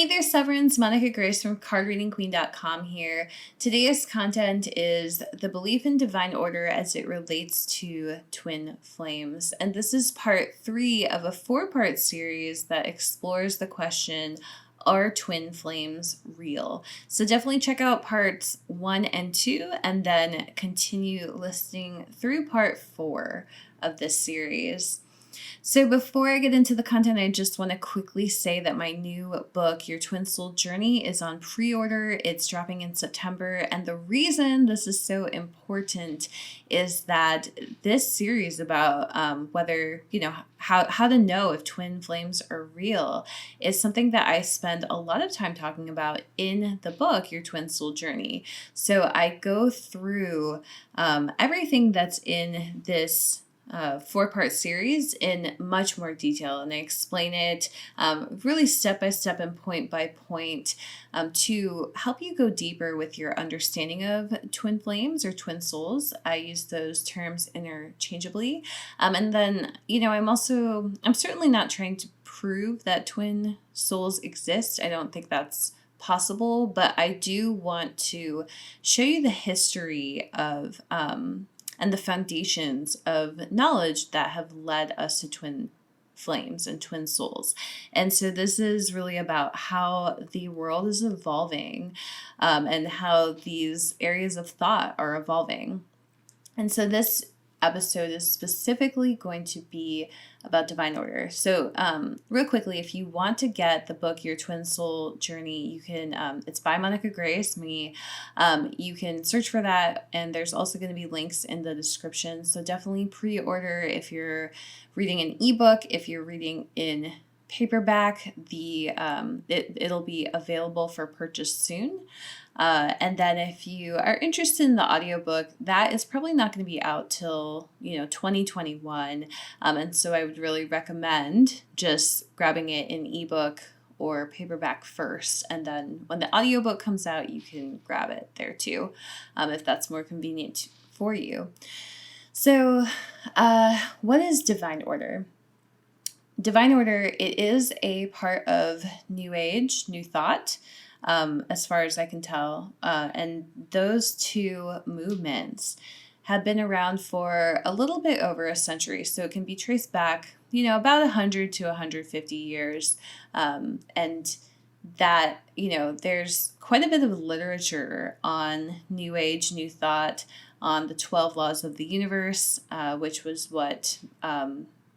Hey there, Severance. Monica Grace from cardreadingqueen.com here. Today's content is the belief in divine order as it relates to twin flames. And this is part 3 of a 4-part series that explores the question, are twin flames real? So definitely check out parts 1 and 2 and then continue listening through part 4 of this series. So before I get into the content, I just want to quickly say that my new book, Your Twin Soul Journey, is on pre-order. It's dropping in September. And the reason this is so important is that this series about whether, how to know if twin flames are real is something that I spend a lot of time talking about in the book, Your Twin Soul Journey. So I go through everything that's in this 4-part series in much more detail, and I explain it really step by step and point by point to help you go deeper with your understanding of twin flames or twin souls. I use those terms interchangeably, and then I'm certainly not trying to prove that twin souls exist. I don't think that's possible, but I do want to show you the history of and the foundations of knowledge that have led us to twin flames and twin souls. And so this is really about how the world is evolving and how these areas of thought are evolving. And so this episode is specifically going to be about divine order. So real quickly, if you want to get the book Your Twin Soul Journey, you can it's by Monica Grace, me. You can search for that, and there's also going to be links in the description. So definitely pre-order if you're reading an ebook. If you're reading in paperback, it'll be available for purchase soon. And then if you are interested in the audiobook, that is probably not going to be out till 2021. And so I would really recommend just grabbing it in ebook or paperback first, and then when the audiobook comes out, you can grab it there too, if that's more convenient for you. So what is divine order? Divine order, it is a part of New Age, New Thought, as far as I can tell. And those two movements have been around for a little bit over a century. So it can be traced back, about 100 to 150 years. And that, there's quite a bit of literature on New Age, New Thought, on the 12 laws of the universe, which was what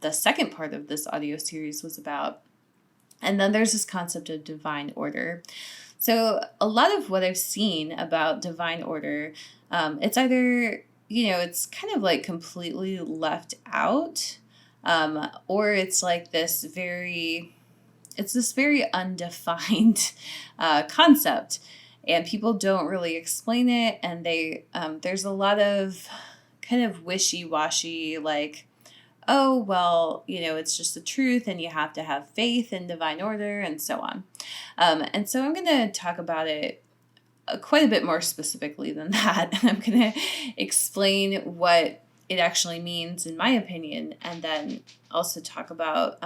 the second part of this audio series was about. And then there's this concept of divine order. So a lot of what I've seen about divine order, it's either, it's kind of like completely left out, or it's like this very undefined concept, and people don't really explain it. And there's a lot of kind of wishy-washy, like, oh, well, it's just the truth and you have to have faith in divine order and so on. And so I'm going to talk about it quite a bit more specifically than that. And I'm going to explain what it actually means, in my opinion, and then also talk about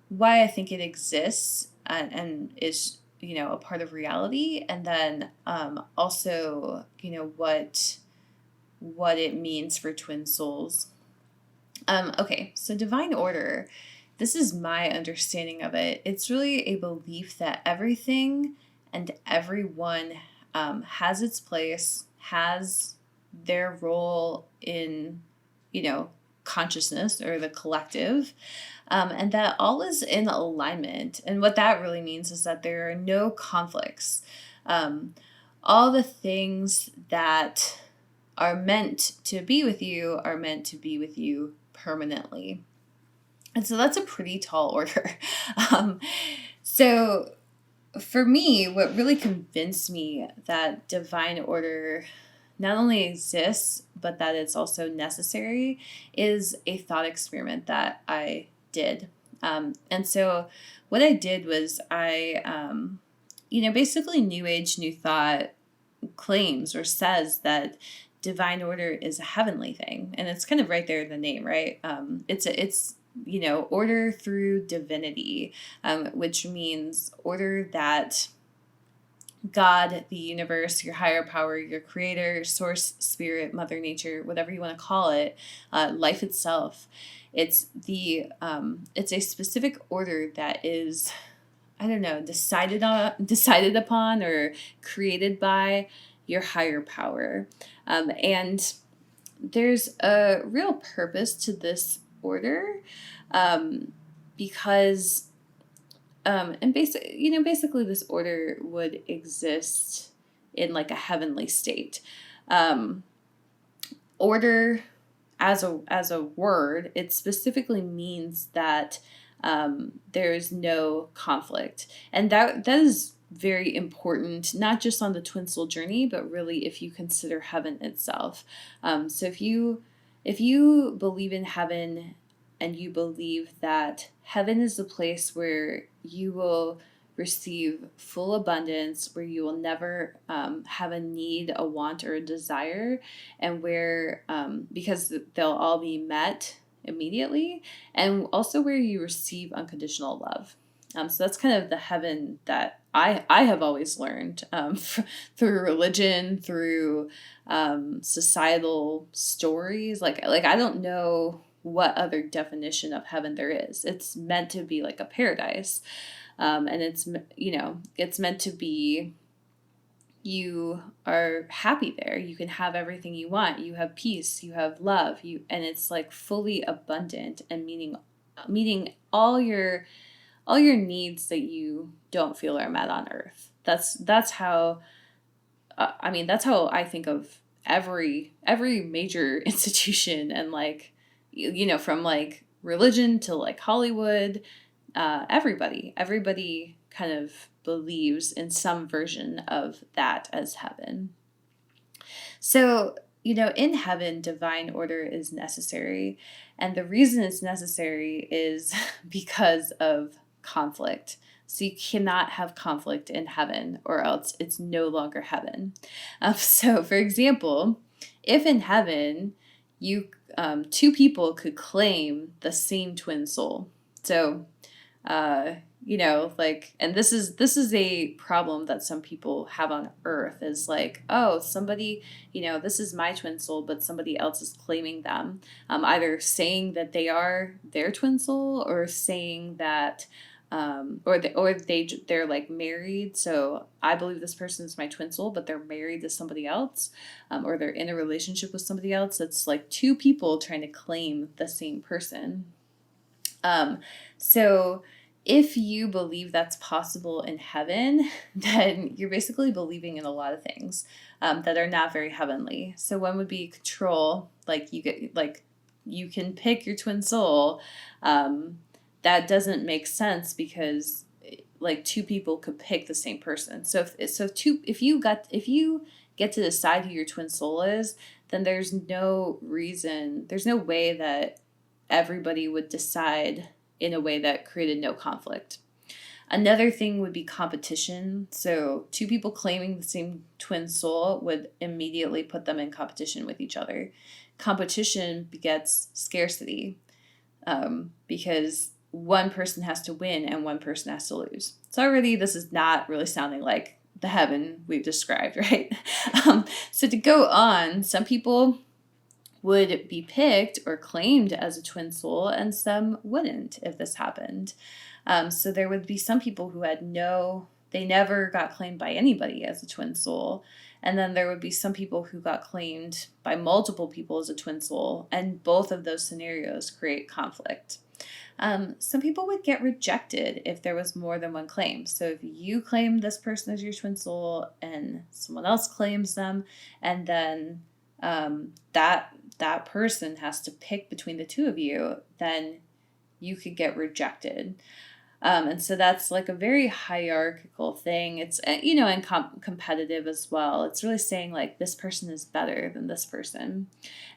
why I think it exists and is, a part of reality. And then also, what it means for twin souls. Okay, so divine order, this is my understanding of it. It's really a belief that everything and everyone has its place, has their role in, consciousness or the collective, and that all is in alignment. And what that really means is that there are no conflicts. All the things that are meant to be with you are meant to be with you permanently. And so that's a pretty tall order. So for me, what really convinced me that divine order not only exists, but that it's also necessary, is a thought experiment that I did. And so what I did was basically New Age, New Thought claims or says that divine order is a heavenly thing, and it's kind of right there in the name, right? It's order through divinity, which means order that God, the universe, your higher power, your creator, source, spirit, mother nature, whatever you want to call it, life itself. It's a specific order that is, I don't know, decided upon or created by your higher power. And there's a real purpose to this order, because and basically this order would exist in like a heavenly state. Order as a word, it specifically means that there is no conflict, and that is very important, not just on the twin soul journey, but really if you consider heaven itself. So if you believe in heaven, and you believe that heaven is the place where you will receive full abundance, where you will never have a need, a want, or a desire, and where, because they'll all be met immediately, and also where you receive unconditional love. So that's kind of the heaven that I have always learned, through religion, through societal stories. Like I don't know what other definition of heaven there is. It's meant to be like a paradise, and it's meant to be, you are happy there. You can have everything you want. You have peace. You have love. And it's like fully abundant and meeting all your needs that you don't feel are met on earth. That's how that's how I think of every major institution, and like from like religion to like Hollywood, everybody kind of believes in some version of that as heaven. So, in heaven, divine order is necessary. And the reason it's necessary is because of conflict. So you cannot have conflict in heaven, or else it's no longer heaven. So, for example, if in heaven two people could claim the same twin soul. So, and this is a problem that some people have on earth, is like, oh, somebody, this is my twin soul, but somebody else is claiming them, either saying that they are their twin soul, or saying that, they're like married. So I believe this person is my twin soul, but they're married to somebody else, or they're in a relationship with somebody else. It's like two people trying to claim the same person. So if you believe that's possible in heaven, then you're basically believing in a lot of things that are not very heavenly. So one would be control, like you can pick your twin soul. That doesn't make sense, because like two people could pick the same person. So if you get to decide who your twin soul is, then there's no way that everybody would decide in a way that created no conflict. Another thing would be competition. So two people claiming the same twin soul would immediately put them in competition with each other. Competition begets scarcity, because one person has to win and one person has to lose. So already this is not really sounding like the heaven we've described, right? So to go on, some people would be picked or claimed as a twin soul, and some wouldn't if this happened. So there would be some people who they never got claimed by anybody as a twin soul. And then there would be some people who got claimed by multiple people as a twin soul, and both of those scenarios create conflict. Some people would get rejected if there was more than one claim. So if you claim this person as your twin soul and someone else claims them, and then that person has to pick between the two of you, then you could get rejected. And so that's like a very hierarchical thing. It's, and competitive as well. It's really saying like this person is better than this person.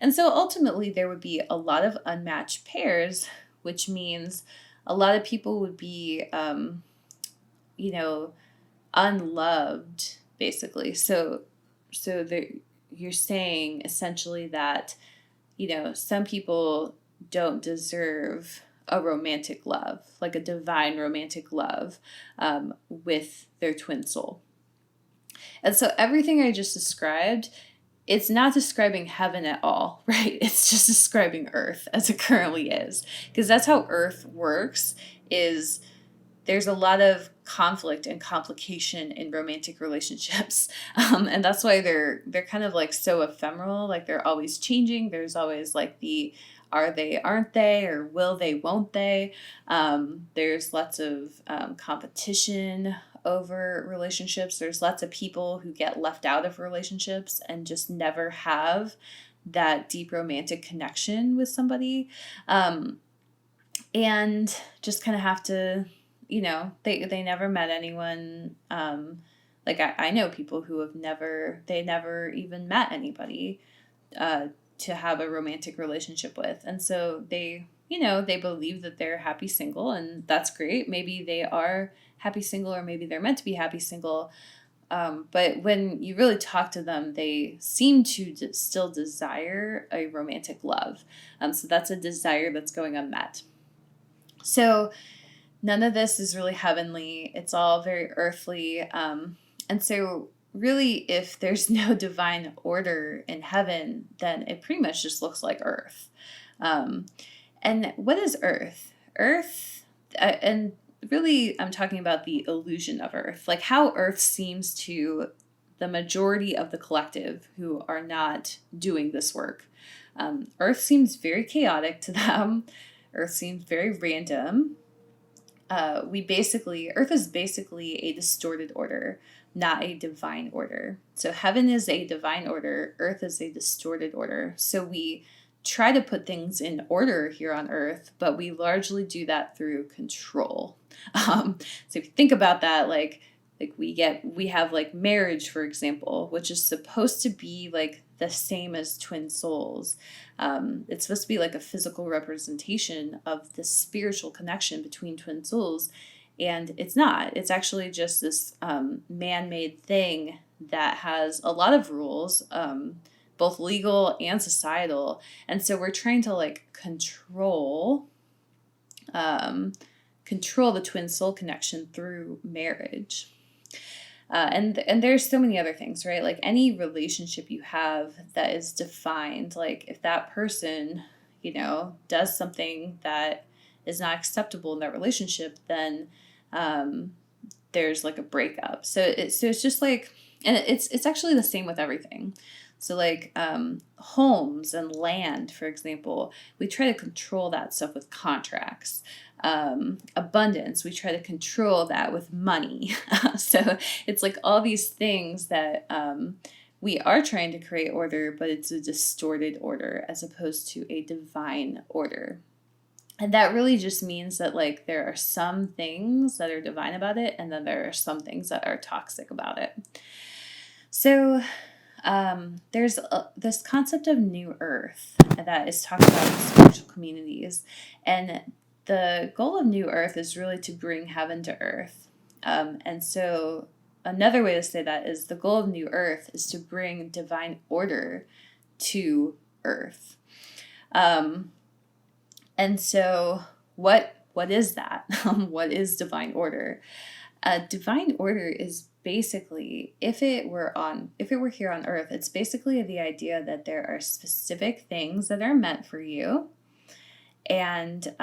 And so ultimately there would be a lot of unmatched pairs, which means a lot of people would be, unloved, basically. So you're saying essentially that, some people don't deserve a romantic love, like a divine romantic love, with their twin soul. And so everything I just described, it's not describing heaven at all, right? It's just describing earth as it currently is. Because that's how earth works, is there's a lot of conflict and complication in romantic relationships. And that's why they're kind of like so ephemeral, like they're always changing. There's always like the are they, aren't they, or will they, won't they. There's lots of competition over relationships. There's lots of people who get left out of relationships and just never have that deep romantic connection with somebody. And just kind of have to, they never met anyone. Like I know people who have never even met anybody to have a romantic relationship with. And so they believe that they're happy single, and that's great. Maybe they are happy single, or maybe they're meant to be happy single. But when you really talk to them, they seem to still desire a romantic love. So that's a desire that's going unmet. So none of this is really heavenly. It's all very earthly. And so really, if there's no divine order in heaven, then it pretty much just looks like earth. And what is earth? Earth, and really I'm talking about the illusion of earth, like how earth seems to the majority of the collective who are not doing this work. Earth seems very chaotic to them. Earth seems very random. Earth is basically a distorted order, not a divine order. So heaven is a divine order, earth is a distorted order. So we try to put things in order here on earth, but we largely do that through control. So if you think about that, like we have like marriage, for example, which is supposed to be like the same as twin souls. It's supposed to be like a physical representation of the spiritual connection between twin souls, and it's not. It's actually just this man-made thing that has a lot of rules, both legal and societal. And so we're trying to like control the twin soul connection through marriage. And there's so many other things, right? Like any relationship you have that is defined, like if that person, does something that is not acceptable in that relationship, then there's like a breakup. So it's just like, and it's actually the same with everything. So like homes and land, for example, we try to control that stuff with contracts. Abundance, we try to control that with money. So it's like all these things that we are trying to create order, but it's a distorted order as opposed to a divine order. And that really just means that like there are some things that are divine about it, and then there are some things that are toxic about it. So there's this concept of new earth that is talked about in spiritual communities, and the goal of new earth is really to bring heaven to earth. And so another way to say that is the goal of new earth is to bring divine order to earth. And so what is that? What is divine order? Divine order is basically, if it were here on earth, it's basically the idea that there are specific things that are meant for you, and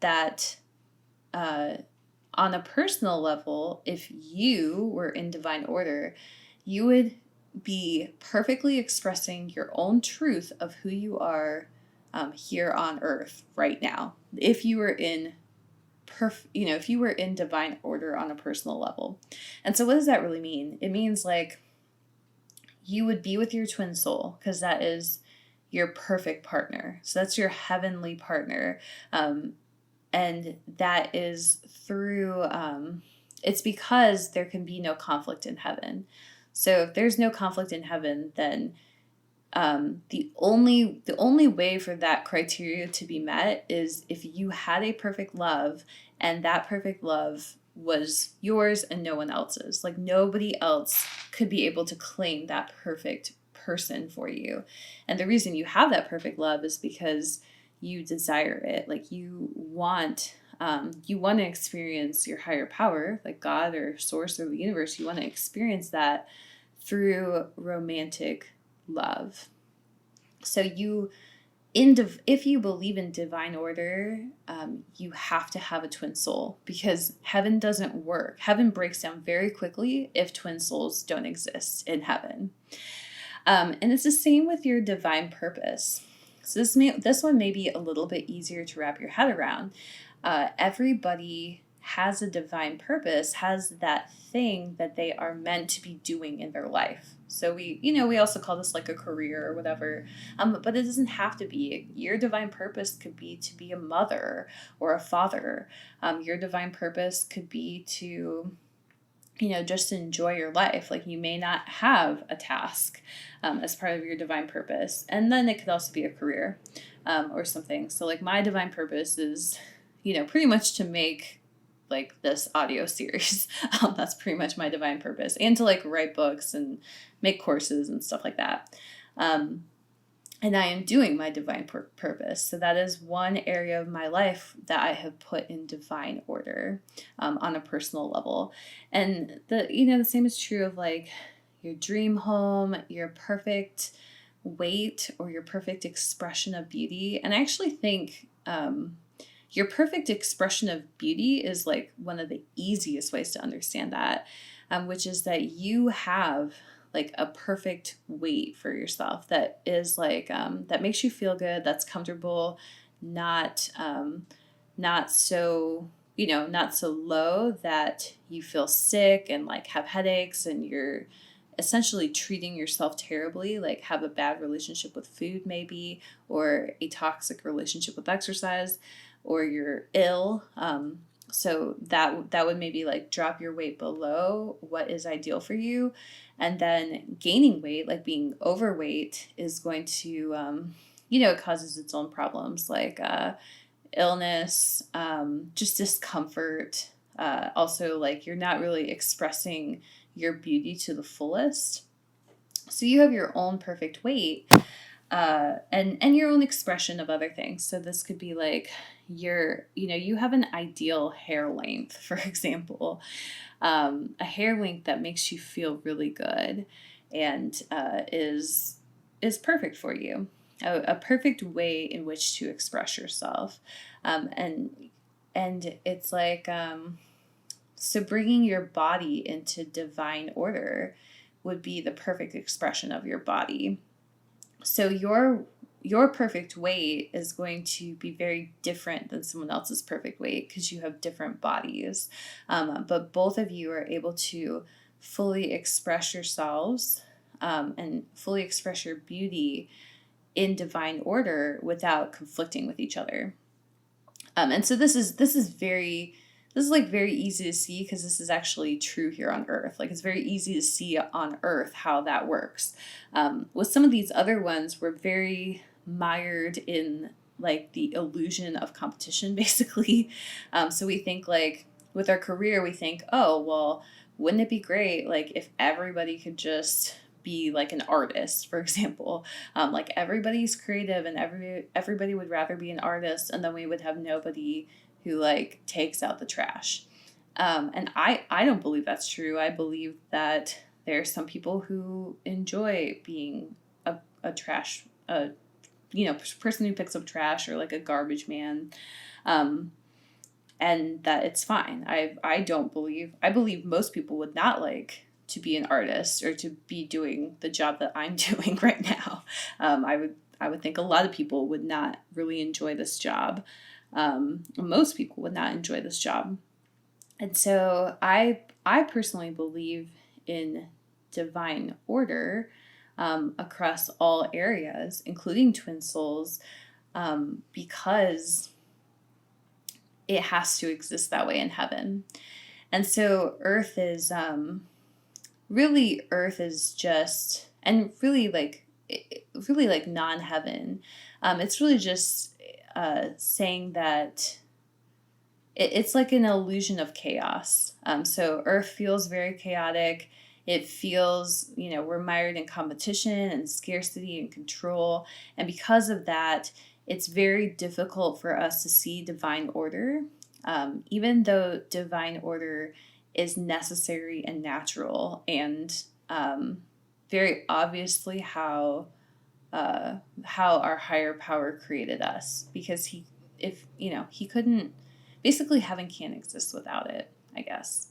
that on a personal level, if you were in divine order, you would be perfectly expressing your own truth of who you are here on earth right now. If you were in if you were in divine order on a personal level. And so what does that really mean? It means like you would be with your twin soul, because that is your perfect partner. So that's your heavenly partner. And that is through, it's because there can be no conflict in heaven. So if there's no conflict in heaven, then the only way for that criteria to be met is if you had a perfect love, and that perfect love was yours and no one else's. Like nobody else could be able to claim that perfect person for you. And the reason you have that perfect love is because you desire it. Like you want to experience your higher power, like God or source or the universe. You want to experience that through romantic love. So if you believe in divine order, you have to have a twin soul, because heaven doesn't work. Heaven breaks down very quickly if twin souls don't exist in heaven. And it's the same with your divine purpose. So this one may be a little bit easier to wrap your head around. Everybody has a divine purpose, has that thing that they are meant to be doing in their life. So we also call this like a career or whatever, but it doesn't have to be. Your divine purpose could be to be a mother or a father. Your divine purpose could be to, just enjoy your life. Like, you may not have a task as part of your divine purpose. And then it could also be a career or something. So like my divine purpose is, pretty much to make like this audio series. That's pretty much my divine purpose, and to like write books and make courses and stuff like that. And I am doing my divine purpose. So that is one area of my life that I have put in divine order on a personal level. And the same is true of like your dream home, your perfect weight, or your perfect expression of beauty. And I actually think your perfect expression of beauty is like one of the easiest ways to understand that, which is that you have like a perfect weight for yourself that is like that makes you feel good, that's comfortable, not so not so low that you feel sick and like have headaches and you're essentially treating yourself terribly, like have a bad relationship with food maybe, or a toxic relationship with exercise, or you're ill. So that would maybe like drop your weight below what is ideal for you. And then gaining weight, like being overweight, is going to, it causes its own problems like illness, just discomfort. Also, like you're not really expressing your beauty to the fullest. So you have your own perfect weight and your own expression of other things. So this could be like you have an ideal hair length, for example, a hair length that makes you feel really good and is perfect for you, a perfect way in which to express yourself, and it's like so bringing your body into divine order would be the perfect expression of your body. So your perfect weight is going to be very different than someone else's perfect weight because you have different bodies. But both of you are able to fully express yourselves and fully express your beauty in divine order without conflicting with each other. And so this is like very easy to see because this is actually true here on Earth. Like, it's very easy to see on Earth how that works. With some of these other ones, we're very mired in like the illusion of competition, basically. So we think like with our career, we think, oh, well, wouldn't it be great like if everybody could just be like an artist, for example, like everybody's creative and everybody would rather be an artist, and then we would have nobody who like takes out the trash. And I don't believe that's true. I believe that there are some people who enjoy being a trash, person who picks up trash, or like a garbage man. And that it's fine. I believe most people would not like to be an artist or to be doing the job that I'm doing right now. I would think a lot of people would not really enjoy this job. Most people would not enjoy this job. And so I personally believe in divine order across all areas, including twin souls, because it has to exist that way in heaven. And so Earth is just, and really like non-heaven. It's really just saying that it's like an illusion of chaos. So Earth feels very chaotic. It feels, we're mired in competition and scarcity and control. And because of that, it's very difficult for us to see divine order, even though divine order is necessary and natural, and very obviously how our higher power created us, because he couldn't, basically heaven can't exist without it, I guess.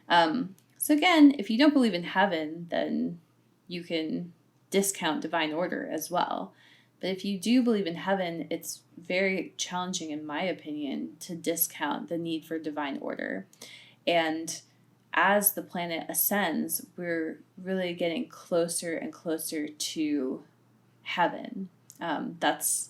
So again, if you don't believe in heaven, then you can discount divine order as well. But if you do believe in heaven, it's very challenging, in my opinion, to discount the need for divine order. And as the planet ascends, we're really getting closer and closer to heaven. That's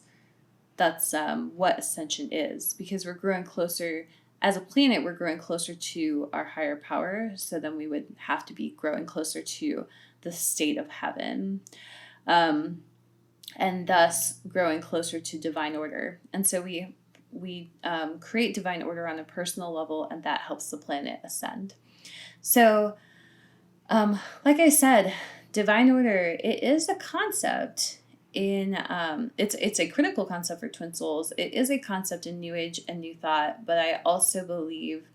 what ascension is, because we're growing closer as a planet. We're growing closer to our higher power, so then we would have to be growing closer to the state of heaven, and thus growing closer to divine order. And so we create divine order on a personal level, and that helps the planet ascend. So, like I said, divine order, it is a concept in it's a critical concept for twin souls. It is a concept in New Age and New Thought, but I also believe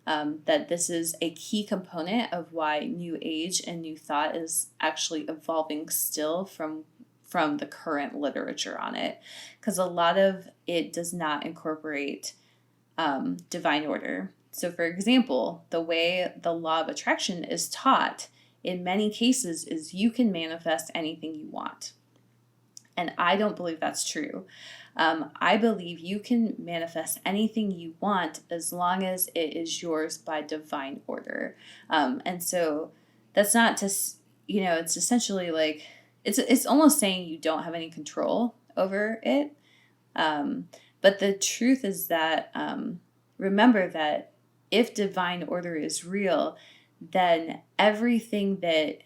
that this is a key component of why New Age and New Thought is actually evolving still from the current literature on it, because a lot of it does not incorporate divine order. So, for example, the way the law of attraction is taught in many cases is you can manifest anything you want. And I don't believe that's true. I believe you can manifest anything you want as long as it is yours by divine order. And so that's not just, it's essentially like, it's almost saying you don't have any control over it. But the truth is that, remember that if divine order is real, then everything that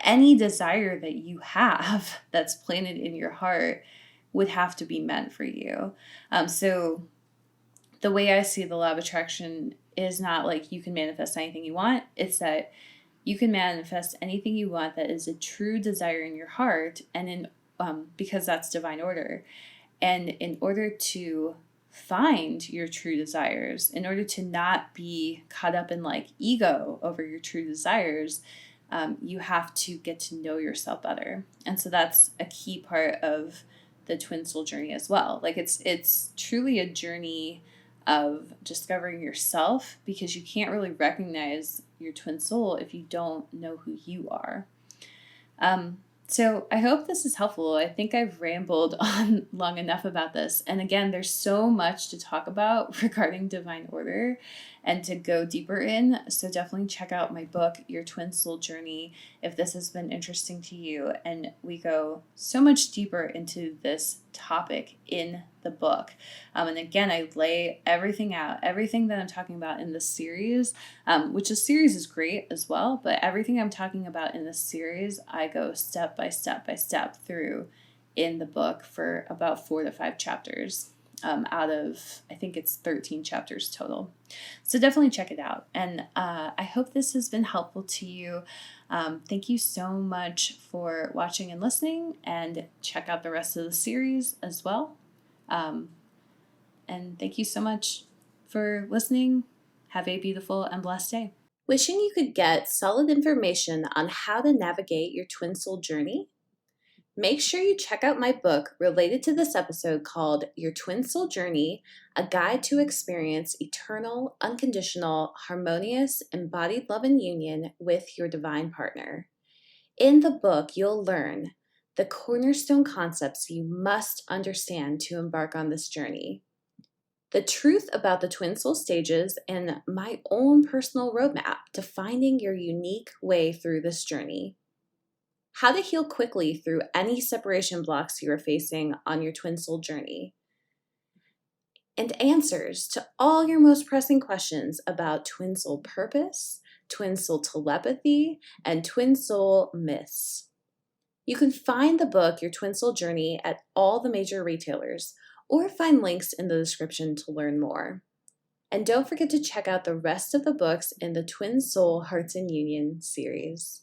any desire that you have that's planted in your heart would have to be meant for you. So the way I see the law of attraction is not like you can manifest anything you want. It's that you can manifest anything you want that is a true desire in your heart, and because that's divine order. And in order to find your true desires, in order to not be caught up in like ego over your true desires, you have to get to know yourself better. And so that's a key part of the twin soul journey as well. Like it's truly a journey of discovering yourself, because you can't really recognize your twin soul if you don't know who you are. So I hope this is helpful. I think I've rambled on long enough about this. And again, there's so much to talk about regarding divine order and to go deeper in. So definitely check out my book, Your Twin Soul Journey, if this has been interesting to you. And we go so much deeper into this topic in the book. And again, I lay everything out, everything that I'm talking about in this series, which the series is great as well, but everything I'm talking about in this series, I go step by step through in the book for about 4 to 5 chapters, out of, I think it's 13 chapters total. So definitely check it out. And I hope this has been helpful to you. Thank you so much for watching and listening, and check out the rest of the series as well. And thank you so much for listening. Have a beautiful and blessed day. Wishing you could get solid information on how to navigate your twin soul journey? Make sure you check out my book related to this episode called Your Twin Soul Journey, A Guide to Experience Eternal, Unconditional, Harmonious, Embodied Love and Union with Your Divine Partner. In the book, you'll learn the cornerstone concepts you must understand to embark on this journey, the truth about the twin soul stages, and my own personal roadmap to finding your unique way through this journey, how to heal quickly through any separation blocks you are facing on your twin soul journey, and answers to all your most pressing questions about twin soul purpose, twin soul telepathy, and twin soul myths. You can find the book, Your Twin Soul Journey, at all the major retailers, or find links in the description to learn more. And don't forget to check out the rest of the books in the Twin Soul Hearts and Union series.